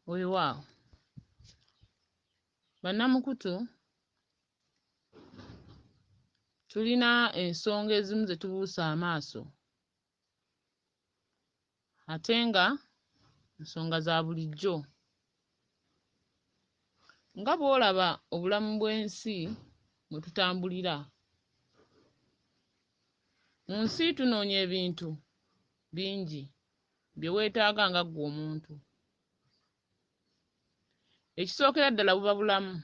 Weewaawo bannamukutu tulina ensonga ezimu ze tubuusa amaaso ate nga nsonga za bulijjo. Nga bw'olaba obulamu bw'ensi mwe tutambulira, mu nsi tunoonya ebintu bingi bye weetaaga nga ggwe omuntu. Ekisookera ddala buba bulamu.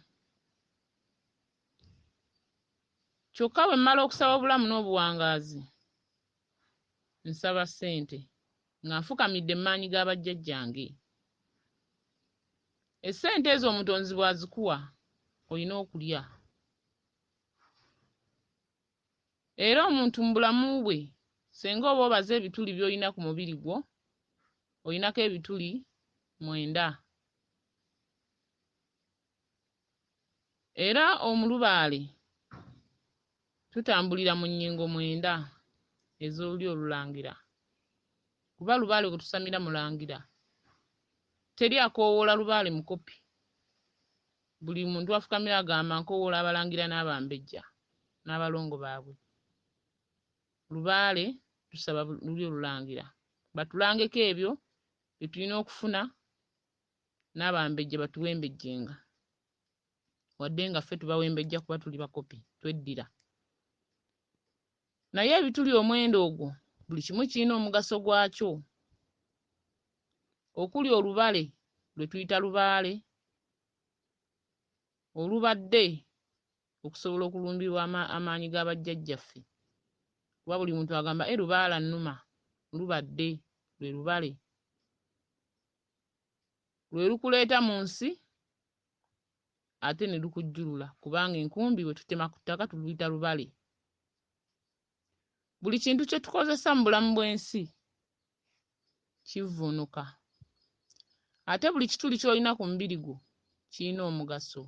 Kyokka bwe mmala okusaba obulamu n'obuwangaazi, nsaba ssente nga nfukamidde mu maanyi ga bajjajjange. Essente ezo omutonzi bw'azikuwa olina okulya. Era omuntu mu bulamu bwe singa oba obaza ebituli by'olina ku mubiri gwo, olinako ebituli 9. Era omulubaale tutambulira mu nnyingo 9 ez'oluli olulangira. Kuba lubaale gwe tusamira mulangira. Teri akoowoola lubaale mukopi. Buli muntu afukamira agamba nkoowoola abalangira n'abambejja n'abalongo baabwe. Lubaale tusaba luli olulangira batulangeko ebyo bye tulina okufuna, n'abambejja batuwembejjenga. Wadde nga ffe tubawembejja kuba tuli bakopi, tweddira. Naye ebituli omwenda ogwo buli kimu kirina omugaso gwakyo. Okuli olubale lwe tuyita lubaale olubadde okusobola okulumbirwa amaanyi ga bajjajjaffe. Kuba buli muntu agamba lubaala nnuma, lubadde lwe lubale. Lwe lukuleeta mu nsi ate ne lukujjulula kubanga enkumbi bwe tutema ku ttaka tuluyita lubale. Buli kintu kye tukozesa mu bulamu bw'ensi kivvuunuka. Ate buli kituli ky'olina ku mubiri gwo kirina omugaso.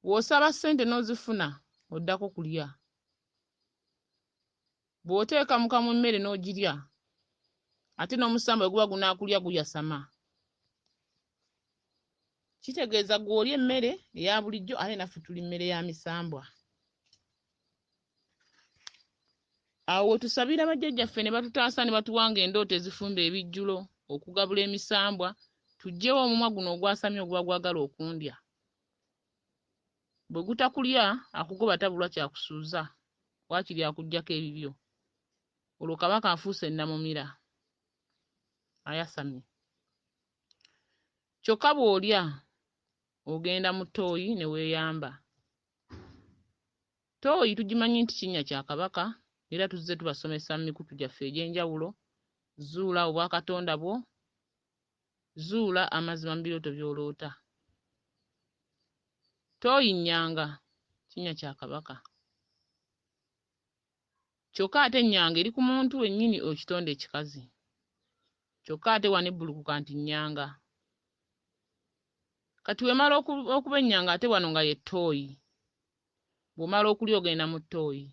Bw'osaba ssente n'ozifuna oddako kulya. Bw'oteeka mu kamwa emmere n'ogirya, ate n'omusamba bwe guba gunaakulya guyasama. Kitegeeza ggwe oli emmere eya bulijjo ate naffe tuli mmere ya misambwa. Awo we tusabira bajjajjaffe ne batutaasa ne batuwanga endooto ezifumba ebijjulo, okugabula emisambwa, tuggyewo omumwa guno ogwasamye oguba gwagala okundya. Bwe gutakulya akugoba tabulwa kyakusuuza, waakiri akuggyako ebibyo. Olwo Kabaka afuuse nnamumira, ayasamye. Kyokka bw'olya ogenda mu ttooyi ne weeyamba. Ttooyi tugimanyi nti kinnya kya Kabaka, era tuzze tubasomesa mu mikutu gyaffe egy'enjawulo. Zuula obwakatonda bwo, zuula amazima mu birooto by'oloota. Ttooyi nnyanga, kinnya kya Kabaka. Kyokka ate ennyanga eri ku muntu wennyini ekitonde ekikazi. Kyokka ate wano ebbulukuka nti nnyanga. Kati wemala okuba ennyanga ate wano nga ye ttooyi. Bw'omala okulya ogenda mu ttooyi.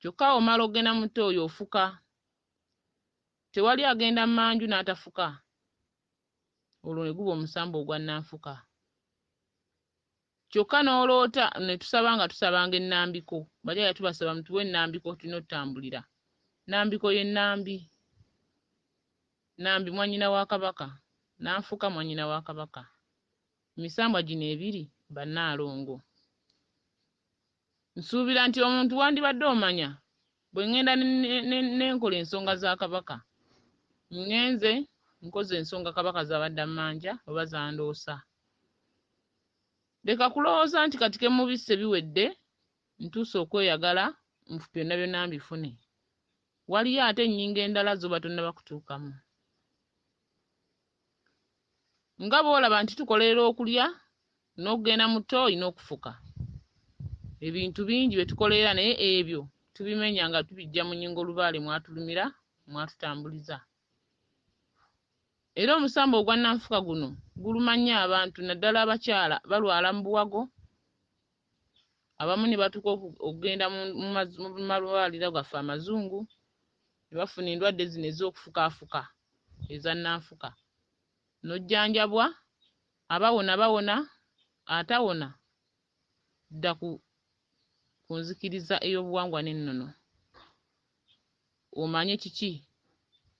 Kyokka omala ogenda mu ttooyi ofuka. Tewali agenda mu manju n'atafuka. Olwo ne guba omusambo ogwa nnanfuka. Kyokka n'oloota ne tusaba nga tusabanga ennambiko. Bajjajja tubasaba mutuwe ennambiko tulina otutambulira. Nnambiko ye nnambi. Nnambi mwannyina wa Kabaka. Nanfuka mwannyina wa Kabaka. Emisambwa gino ebiri Bannalongo. Nsuubira nti omuntu wandibadde omanya bwe ŋŋenda n'enkola ensonga za Kabaka. Ŋŋenze nkoze ensonga Kabaka z'abadde ammanja oba zandoosa. Leka kulowooza nti kati ke mubisse biwedde, ntuuse okweyagala byonna byonna mbifune. Waliyo ate ennyingo endala z'oba tonnaba kutuukamu. Nga bw'olaba nti tukolerera okulya n'okugenda mu ttooyi n'okufuka. Ebintu bingi bye tukolerera naye ebyo tubimenya nga tubiggya mu nnyingo lubaale mwatulumira, mwatutambuliza. Era omusambo ogwa nnanfuka guno guluma nnyo abantu, naddala abakyala balwala mu buwago. Abamu ne batuuka okugenda mu malwaliro gaffe amazungu, ne bafuna endwadde zino ez'okufukaafuka ezannanfuka n'ojjanjabwa abawona bawona atawona dda ku nzikiriza ey'obuwangwa n'ennono omanye kiki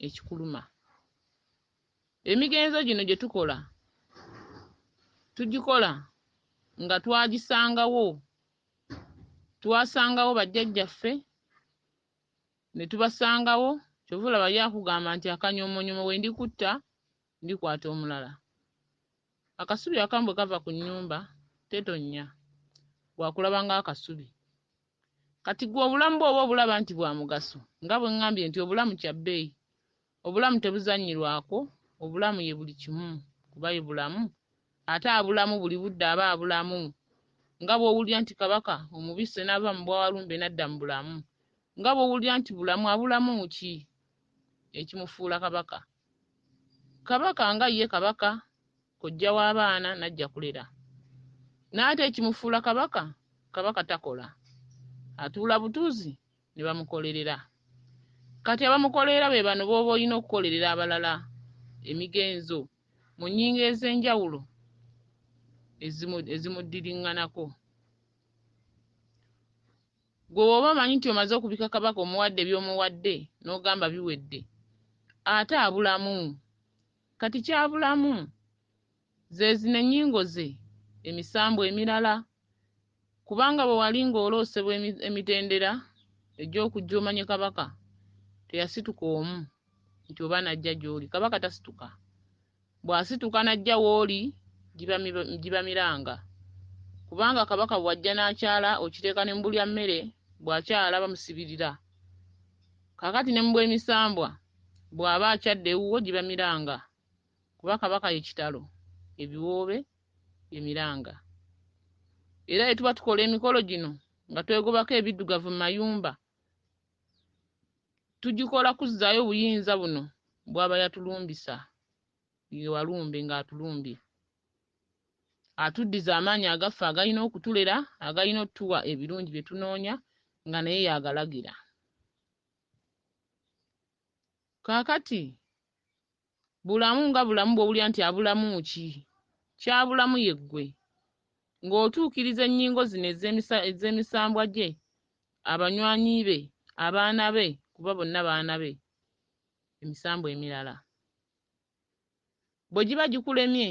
ekikuluma. Emigenzo gino gye tukola tugikola nga twasangawo bajjajjaffe ne tubasangawo kyova olaba yakugamba nti akanyoomonyomo we ndikutta ndikwata omulala. Akasubi akamu bwe kava ku nnyumba tetonnya bwakulaba ng'akasubi. Kati gwe obulamu bwe oba obulaba nti bwa mugaso nga bwe ŋŋambye nti obulamu kya bbeeyi, obulamu tebuzannyirwako, obulamu ye buli kimu kuba ye bulamu, ate abulamu buli budde aba abulamu. Nga bw'owulira nti Kabaka omubise n'ava mu Bwawalumbe n'adda mu bulamu, nga bw'owulira nti bulamu abulamu ki ekimufuula Kabaka. Kabaka nga ye Kabaka kojja w'abaana n'ajja kulera, n'ate ekimufuula Kabaka, Kabaka takola, atuula butuuzi ne bamukolerera. Kati abamukolerera be bano b'oba olina okukolerera abalala. Emigenzo mu nnyingo ez'enjawulo ezimuddiringanako. Gwe bw'oba omanyi nti omaze okubika Kabaka omuwadde by'omuwadde n'ogamba biwedde, ate abulamu. Kati kyabulamu ze zino ennyingo ze emisambu emirala, kubanga bwe wali ng'oloosebwa emitendera egy'okujja omanye Kabaka teyasituka omu nti oba najja gy'oli. Kabaka tasituka. Bw'asituka n'ajja w'oli giba miranga, kubanga Kabaka bw'ajja n'akyala okiteeka ne mu bulya mmere, bw'akyala bamusibirira. Kaakati ne mu bw'emisambwa bw'aba akyadde ewuwo giba miranga, kuba Kabaka ye kitalo, ebiwoobe emiranga. Era bwe tuba tukola emikolo gino nga twegobako ebiddugavu mu mayumba, tugikola kuzzaayo buyinza buno bw'aba yatulumbisa, ye Walumbe ng'atulumbye. Atuddiza amaanyi agaffe agalina okutulera, agalina otuwa ebirungi bye tunoonya, nga naye y'agalagira. Kaakati bulamu nga bulamu bw'owulira nti abulamu ki? Kyabulamu ye ggwe, ng'otuukiriza ennyingo zino ez'emisambwa gye, abanywanyi be, abaana be, kuba bonna baana be, emisambu emirala. Bwe giba gikulemye,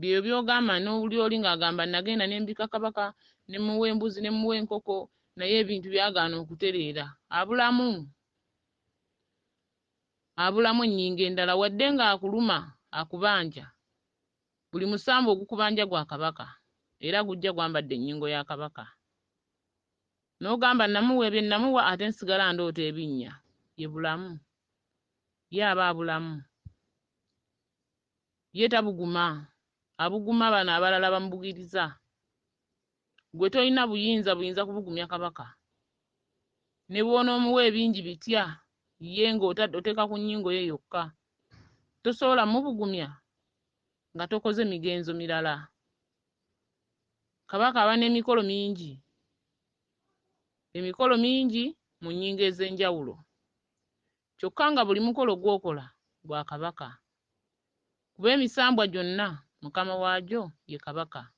byo by'ogamba n'owulira oli ng'agamba nagenda ne mbika Kabaka ne muwa embuzi ne muwa enkoko, naye ebintu byagaana okutereera. Abulamu ennyingo endala, wadde ng'akuluma akubanja, buli musambu ogukubanja gwa Kabaka, era gujja gwambadde ennyingo ya Kabaka. N'ogamba namuwa ebyo namuwa, ate nsigala ndoota ebinnya. Ye bulamu, ye aba abulamu, ye tabuguma. Abuguma bano abalala bamubugiriza. Gwe tolina buyinza kubugumya Kabaka. Ne bw'onoomuwa ebingi bitya, ye ng'oteeka ku nnyingo ye yokka, tosobola mubugumya nga tokoze migenzo mirala. Kabaka aba n'emikolo mingi, emikolo mingi mu nnyingo ez'enjawulo, kyokka nga buli mukolo gw'okola gwa Kabaka, kuba emisambwa gyonna mukama waagyo ye Kabaka.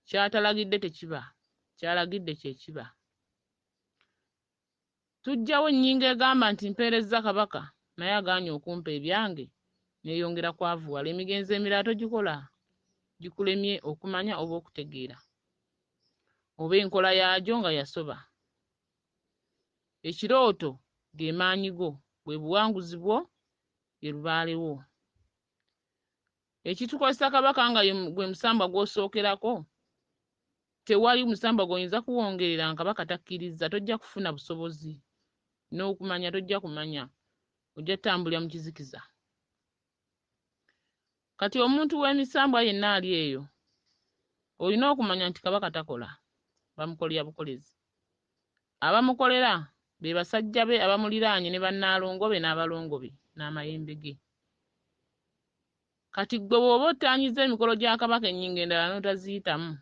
Kyatalagidde tekiba, kyalagidde kye kiba. Tuggyawo ennyingo egamba nti mpeerezza Kabaka naye agaanye okumpa ebyange, neeyongera kwavuwala. Emigenzo emirala togikola, gikulemye okumanya oba okutegeera, oba enkola yaagyo nga yasoba. Ekirooto ge maanyi go, bwe buwanguzi bwo, ye lubaale wo. Ekitukozesa Kabaka nga gwe musambwa gw'osookerako, tewali musambwa gw'oyinza kuwongerera nga Kabaka takkiriza, tojja kufuna busobozi. N'okumanya tojja kumanya, ojja tambulira mu kizikiza. Kati omuntu w'emisambwa yenna ali eyo, olina okumanya nti Kabaka takola, bamukolera bukolezi. Abamukolera be basajja be abamuliraanye ne bannaalongo be n'abalongo be n'amayembe ge. Kati gwe bw'oba ottaanyiza emikolo gya Kabaka ennyingo endala n'otaziyitamu,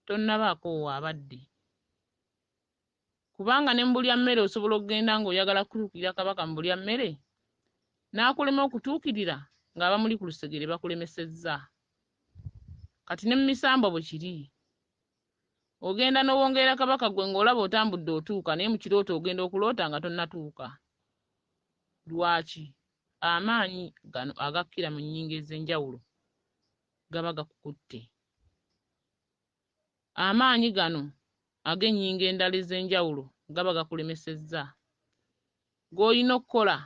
tonnabaako w'abadde. Kubanga ne mu bulya mmere osobola okugenda ng'oyagala kutuukirira Kabaka mu bulya mmere, n'akulema okutuukirira ng'abamuli ku lusegere bakulemesezza. Kati ne mu misambwa bwe kiri. Ogenda n'owongerera kabaka gwe ng'olaba otambudde otuuka naye mu kirooto ogenda okuloota nga tonnatuuka. Lwaki? Amaanyi gano agakkira mu nnyingo ez'enjawulo gaba gakukutte. Amaanyi gano ag'ennyingo endala ez'enjawulo gaba gakulemesezza. Gw'olina okukola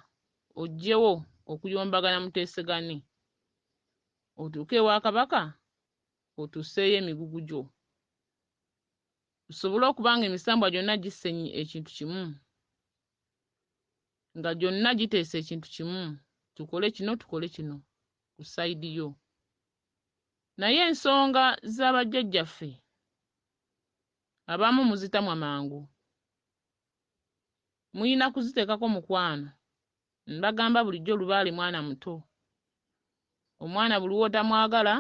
oggyewo okuyombagana muteesegane. Otuuke ewa kabaka otusseeyo emigugu gyo. Tusobole okuba nga emisambwa gyonna gisse ekintu kimu. Nga gyonna giteesa ekintu kimu. Tukole kino tukole kino ku sayidi yo. Naye ensonga z'abajjajjaffe abamu muzitamwa mangu. Muyina kuziteekako mukwano. Mbagamba bulijjo Lubaale mwana muto. Omwana buli w'otamwagala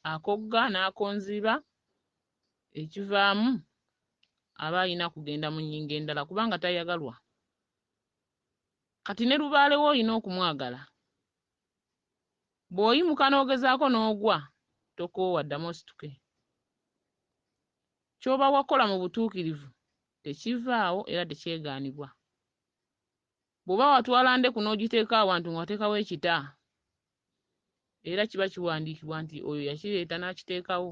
akogga n'akonziba, ekivaamu aba alina kugenda mu nnyingo endala kubanga tayagalwa. Kati ne Lubaale w'olina okumwagala. Bw'oyimuka n'ogezaako n'ogwa, tokoowa ddamu osituke. Ky'oba wakola mu butuukirivu tekivaawo era tekyegaanibwa. Bw'oba watwala ndeku n'ogiteeka awantu nga wateekawo ekita, era kiba kiwandiikibwa nti oyo yakireeta n'akiteekawo.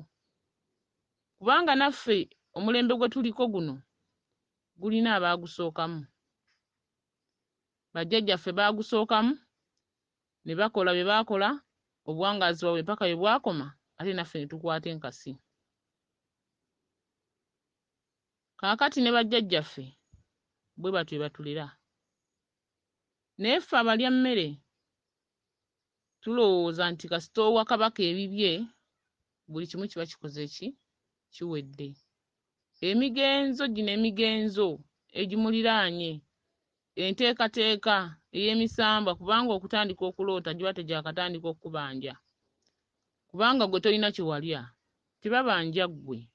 Kubanga naffe omulembe gwe tuliko guno gulina abaagusookamu. Bajjajjaffe baagusookamu ne bakola bye baakola, obuwangaazi bwabwe mpaka bwe bwakoma, ate naffe ne tukwata enkasi. Kaakati ne bajjajjaffe bwe batyo bwe batulera. Naye ffe abalya mmere tulowooza nti kasita owa kabaka ebibye buli kimu kiba kikoze ki? Kiwedde. Emigenzo gino emigenzo egimuliraanye, enteekateeka ey'emisambwa kubanga okutandika okuloota giba tegyakatandika okukubanja. Kubanga gwe tolina kye walya, tebabanja ggwe.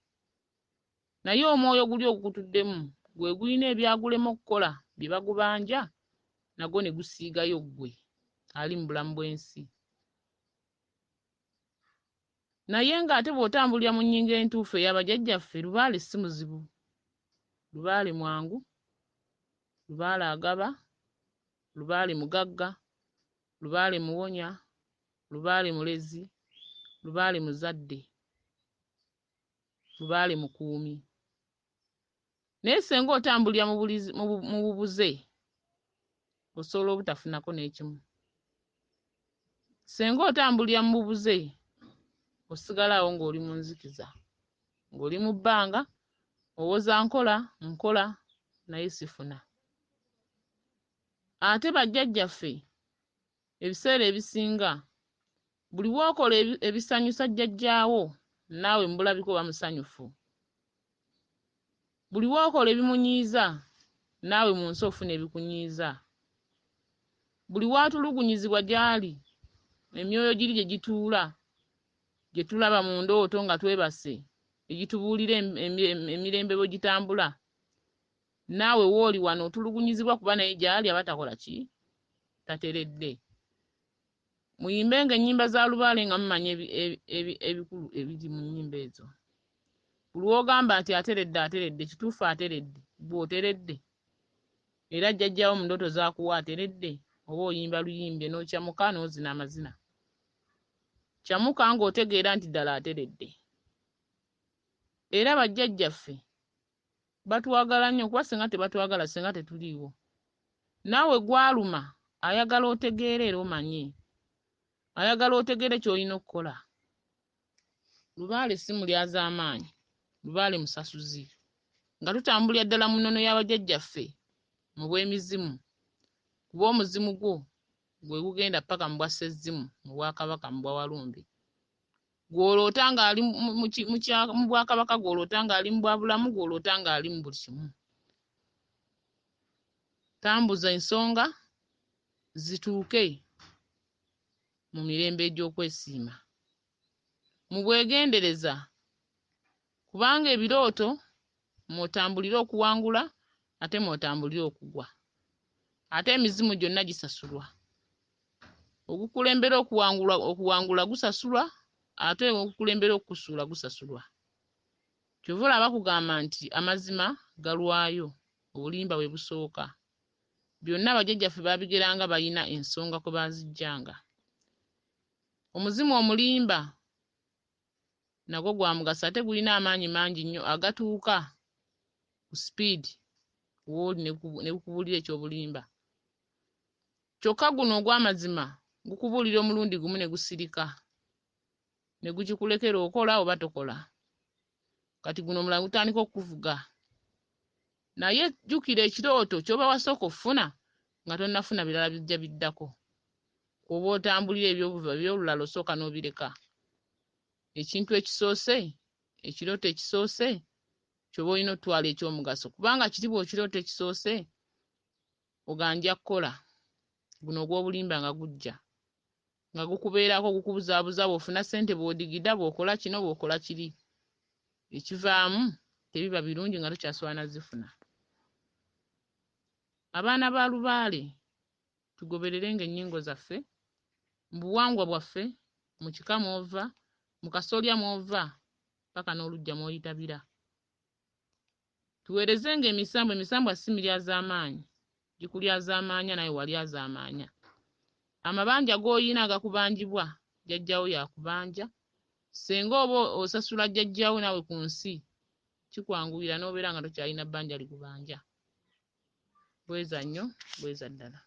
Naye omwoyo guli ogukutuddemu gwe gulina ebyagulema okukola bye bagubanja, nagwo ne gusiigayo ggwe ali mu bulamu bw'ensi. Naye ng'ate bw'otambulira mu nnyingo entuufu ey'abajjajjaffe, Lubaale si muzibu. Lubaale mwangu, Lubaale agaba, Lubaale mugagga, Lubaale muwonya, Lubaale mulezi, Lubaale muzadde, Lubaale mukuumi. Naye senga otambulira mu bubuze osobola obutafunako n'ekimu. Senga otambulira mu bubuze osigalawo ng'oli mu nzikiza, ng'oli mu bbanga owoza nkola naye sifuna. Ate bajjajjaffe ebiseera ebisinga buli w'okola ebisanyusa jjajjaawo naawe mu bulabiko oba musanyufu. Buli w'okola ebimunyiiza naawe mu nsi ofuna ebikunyiiza. Buli w'atulugunyizibwa gy'ali emyoyo giri gye gituula, gye tulaba mu ndooto nga twebase, egitubuulira emirembe bwe gitambula, naawe w'oli wano otulugunyizibwa kuba naye gy'ali aba takola ki? Tateredde. Muyimbenga ennyimba za Lubaale nga mumanya ebikulu ebiri mu nnyimba ezo. Buli w'ogamba nti ateredde, kituufu ateredde, bw'oteredde. Era jjajjaawo mu ndooto z'akuwa ateredde, oba oyimba luyimbye n'okyamuka n'ozina amazina. Kyamuka ng'otegeera nti ddala ateredde. Era bajjajjaffe batwagala nnyo kuba singa tebatwagala singa tetuliiwo. Naawe gw'aluma ayagala otegeere era omanye. Ayagala otegeere ky'olina okukola. Lubaale si mulyaz'amaanyi, Lubaale musasuzi. Nga tutambulira ddala mu nnono y'abajjajjaffe mu bw'emizimu. Kuba omuzimu gwo gwe gugenda paka mu bwa Ssezzimu, mu Bwakabaka, mu bwa Walumbe. Gw'oloota ng'ali mu Bwakabaka, gw'oloota ng'ali mu bwabulamu, gw'oloota ng'ali mu buli kimu. Tambuza ensonga zituuke mu mirembe egy'okwesiima. Mu bwegendereza kubanga ebirooto mw'otambulira okuwangula ate mw'otambulira okugwa. Ate emizimu gyonna gisasulwa. Ogukulembera okuwangula gusasulwa ate ogukulembera okukusuula gusasulwa. Kyova olaba kugamba nti amazima galwayo obulimba bwe busooka. Byonna bajjajjaffe baabigeranga balina ensonga kwe baazijjanga. Omuzimu omulimba nagwo gwa mugaso ate gulina amaanyi mangi nnyo agatuuka ku sipiidi w'oli ne gukubuulira ekyobulimba. Kyokka guno ogw'amazima gukubuulira omulundi gumu ne gusirika ne gukikulekera okola oba tokola. Kati guno omulala gutandika okukuvuga. Naye jjukira ekirooto ky'oba wasooka okufuna nga tonnafuna birala bijja biddako. Oba otambulira eby'olulala osooka n'obireka. Ekintu ekisoose, ekirooto ekisoose ky'oba olina otwala ekyomugaso. Kubanga kiti bw'okirooto ekisoose oganja kukola. Guno ogw'obulimba nga gujja. Nga gukubeerako gukubuzaabuza bw'ofuna ssente bw'odigida bw'okola kino bw'okola kiri. Ekivaamu tebiba birungi nga tokyasobola na zifuna. Abaana ba Lubaale tugobererenga ennyingo zaffe, mu buwangwa bwaffe, mu kika mw'ova, mu kasolya mw'ova, paka n'oluggya mw'oyitabira. Tuweerezenga emisambwa, emisambwa si miryazaamaanyi, gikulyazaamaanya naye walyazaamaanya. Amabanja g'oyina agakubanjibwa jjajjaawo yakubanja. Senga oba osasula jjajjaawo naawe ku nsi kikwanguyira n'obeera nga tokyalina bbanja likubanja. Bweza nnyo, bweza ddala.